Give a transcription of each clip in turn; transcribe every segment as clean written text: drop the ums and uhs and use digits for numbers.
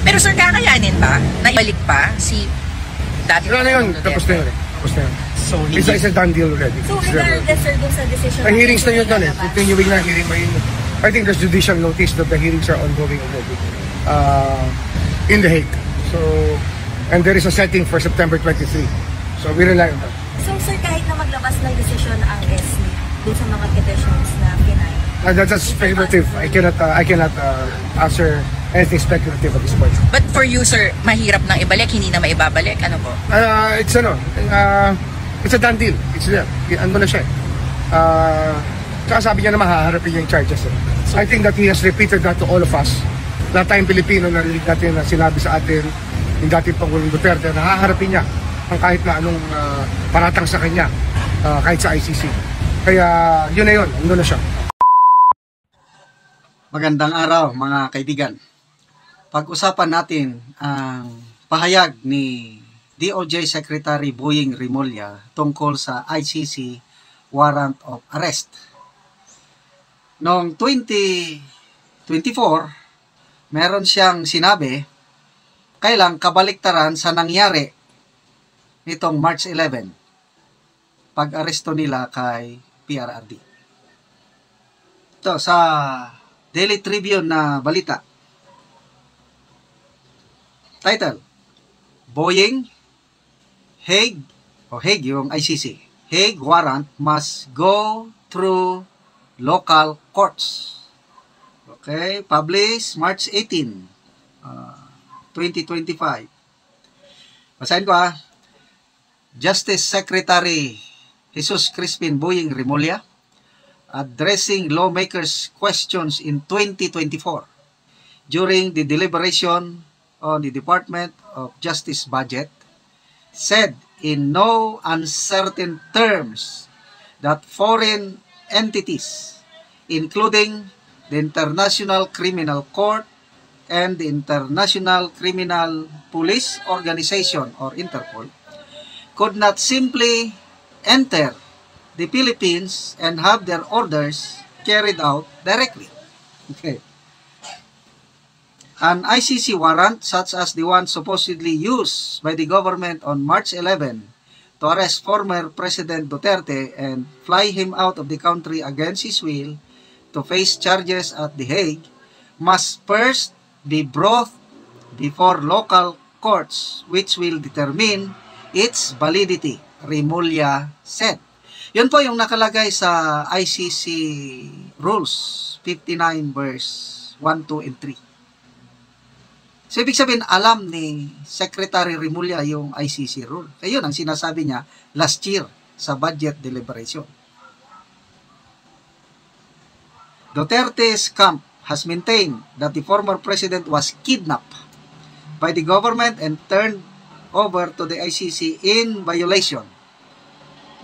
Pero sir, kakayanin ba na ibalik pa si dati? Wala na yun, tapos na yun eh. Tapos na yun. So, It's a done deal already. So, regardless, sir, dun sa decision... Ang hearings na yun doon eh. Continuing na hearing pa yun. I think there's judicial notice that the hearings are ongoing already in The Hague. So, and there is a setting for September 23. So, we rely on that. So, sir, kahit na maglabas ng decision ang SC dun sa mga petitions na pinay? That's speculative. I cannot answer anything speculative at this point. But for you, sir, mahirap nang ibalik, hindi na maibabalik. Ano po? It's a done deal. It's there. Ano na siya eh. Saka sabi niya na mahaharapin niya yung charges. I think that he has repeated that to all of us. Lahat tayong Pilipino na natin na sinabi sa atin yung dating Pangulong Duterte na haharapin niya ang kahit na anong paratang sa kanya kahit sa ICC. Kaya yun na yun. Ano na siya. Magandang araw mga kaibigan. Pag-usapan natin ang pahayag ni DOJ Secretary Boying Rimulya tungkol sa ICC warrant of arrest. Noong 2024, meron siyang sinabi kailang kabaliktaran sa nangyari nitong March 11 pag-aresto nila kay PRRD. Ito sa Daily Tribune na balita. Title, Boying, Hague yung ICC. Hague warrant must go through local courts. Okay, published March 18, 2025. Basahin ko Justice Secretary Jesus Crispin Boying Rimulya addressing lawmakers' questions in 2024 during the deliberation on the Department of Justice budget, said in no uncertain terms that foreign entities, including the International Criminal Court and the International Criminal Police Organization or Interpol, could not simply enter the Philippines and have their orders carried out directly. Okay. An ICC warrant such as the one supposedly used by the government on March 11 to arrest former President Duterte and fly him out of the country against his will to face charges at The Hague must first be brought before local courts which will determine its validity, Rimulya said. Yun po yung nakalagay sa ICC Rules 59 verse 1, 2, and 3. So, ibig sabihin, alam ni Secretary Rimulya yung ICC rule. Kaya yun ang sinasabi niya last year sa budget deliberation. Duterte's camp has maintained that the former president was kidnapped by the government and turned over to the ICC in violation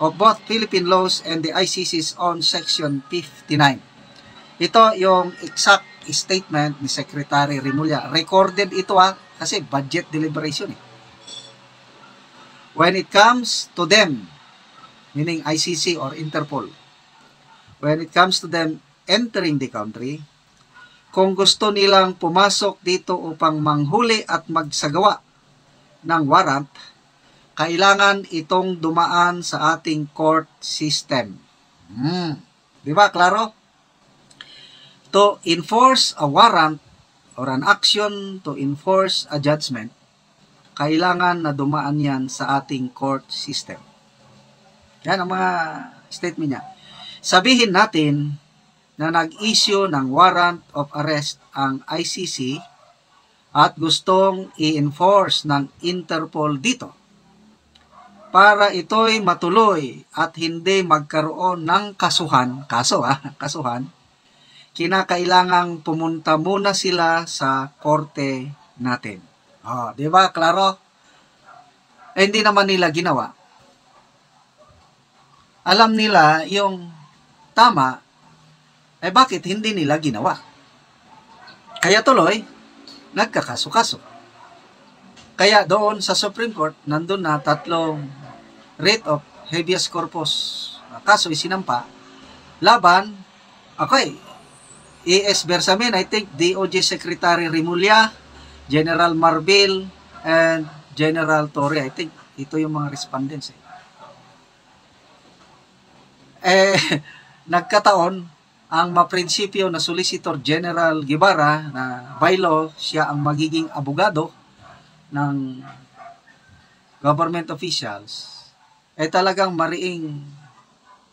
of both Philippine laws and the ICC's own Section 59. Ito yung exact statement ni Secretary Rimulya. Recorded ito kasi budget deliberation When it comes to them, meaning ICC or Interpol, when it comes to them entering the country, kung gusto nilang pumasok dito upang manghuli at magsagawa ng warrant, kailangan itong dumaan sa ating court system. Di ba, klaro? To enforce a warrant or an action to enforce a judgment, kailangan na dumaan yan sa ating court system. Yan ang mga statement niya. Sabihin natin na nag-issue ng warrant of arrest ang ICC at gustong i-enforce ng Interpol dito para ito'y matuloy at hindi magkaroon ng kasuhan, kasuhan, kinakailangang pumunta muna sila sa korte natin. Di ba, klaro? Hindi naman nila ginawa. Alam nila yung tama, bakit hindi nila ginawa? Kaya tuloy, nagkakaso-kaso. Kaya doon sa Supreme Court, nandun na 3 writ of habeas corpus. Kaso isinampa, laban, ES Bersamin, I think DOJ Secretary Rimulya, General Marbil, and General Torre. I think ito yung mga respondents. Nagkataon, ang maprinsipyo na Solicitor General Guevara na by law, siya ang magiging abogado ng government officials, talagang mariing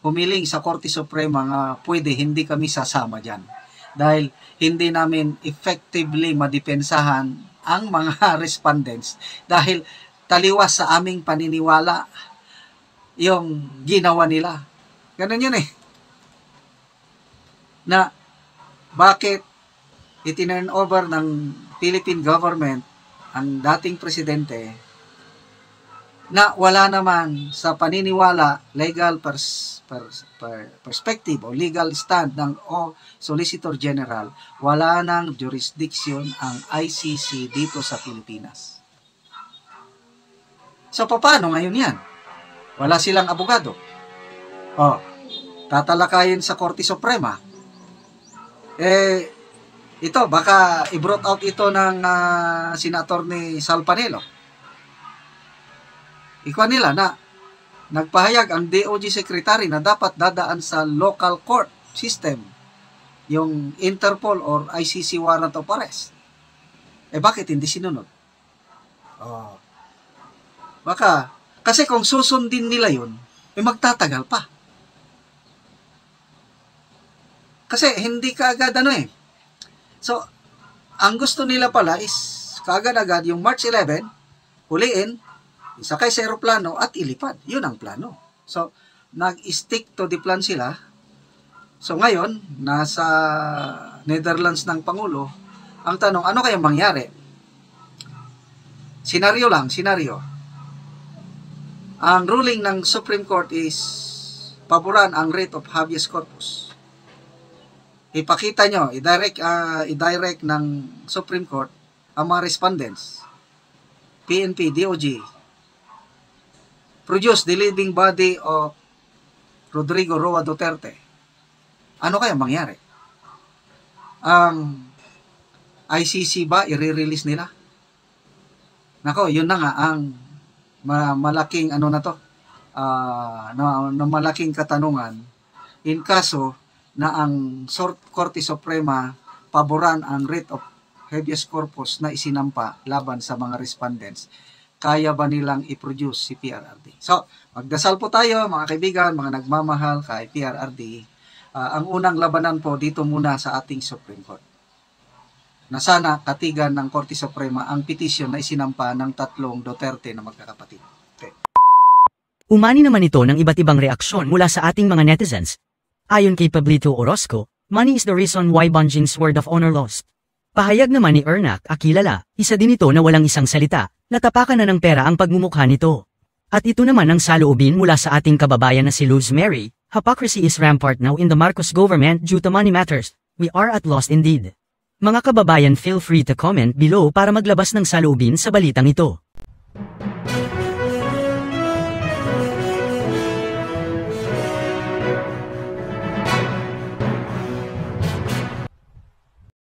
humiling sa Korte Suprema nga pwede hindi kami sasama dyan. Dahil hindi namin effectively madepensahan ang mga respondents dahil taliwas sa aming paniniwala yung ginawa nila. Ganun yun na bakit itinurn over ng Philippine government ang dating presidente na wala naman sa paniniwala, legal perspective o legal stand ng Solicitor General, wala nang jurisdiction ang ICC dito sa Pilipinas. So, paano ngayon yan? Wala silang abogado. Tatalakayin sa Korte Suprema. Ito, baka i-brought out ito ng Senator ni Sal Panelo. Ikuha nila na nagpahayag ang DOJ Secretary na dapat dadaan sa local court system, yung Interpol or ICC warrant of arrest. Bakit hindi sinunod? Baka, kasi kung susundin nila yun, magtatagal pa. Kasi hindi kaagad So, ang gusto nila pala is kaagad-agad yung March 11, huliin, isakay sa aeroplano at ilipad. Yun ang plano. So, nag-stick to the plan sila. So, ngayon, nasa Netherlands ng Pangulo, ang tanong, ano kayang mangyari? Senaryo lang, senaryo. Ang ruling ng Supreme Court is paboran ang writ of habeas corpus. Ipakita nyo, i-direct ng Supreme Court ang mga respondents, PNP, DOJ, produce the living body of Rodrigo Roa Duterte. Ano kaya mangyari? Ang ICC ba i-release nila? Nako, yun na nga ang malaking malaking katanungan in kaso na ang Korte Suprema paboran ang writ of habeas corpus na isinampa laban sa mga respondents. Kaya ba nilang i-produce si PRRD? So, magdasal po tayo mga kaibigan, mga nagmamahal kay PRRD. Ang unang labanan po dito muna sa ating Supreme Court. Na sana katigan ng Korte Suprema ang petisyon na isinampa ng tatlong Duterte na magkakapatid. Okay. Umani naman ito ng iba't ibang reaksyon mula sa ating mga netizens. Ayon kay Pablito Orozco, money is the reason why Bunjing's word of honor lost. Pahayag naman ni Ernak Akilala, isa din ito na walang isang salita, natapakan na ng pera ang pagmumukha nito. At ito naman ang saloobin mula sa ating kababayan na si Luz Mary, hypocrisy is rampart now in the Marcos government due to money matters, we are at lost indeed. Mga kababayan, feel free to comment below para maglabas ng saloobin sa balitang ito.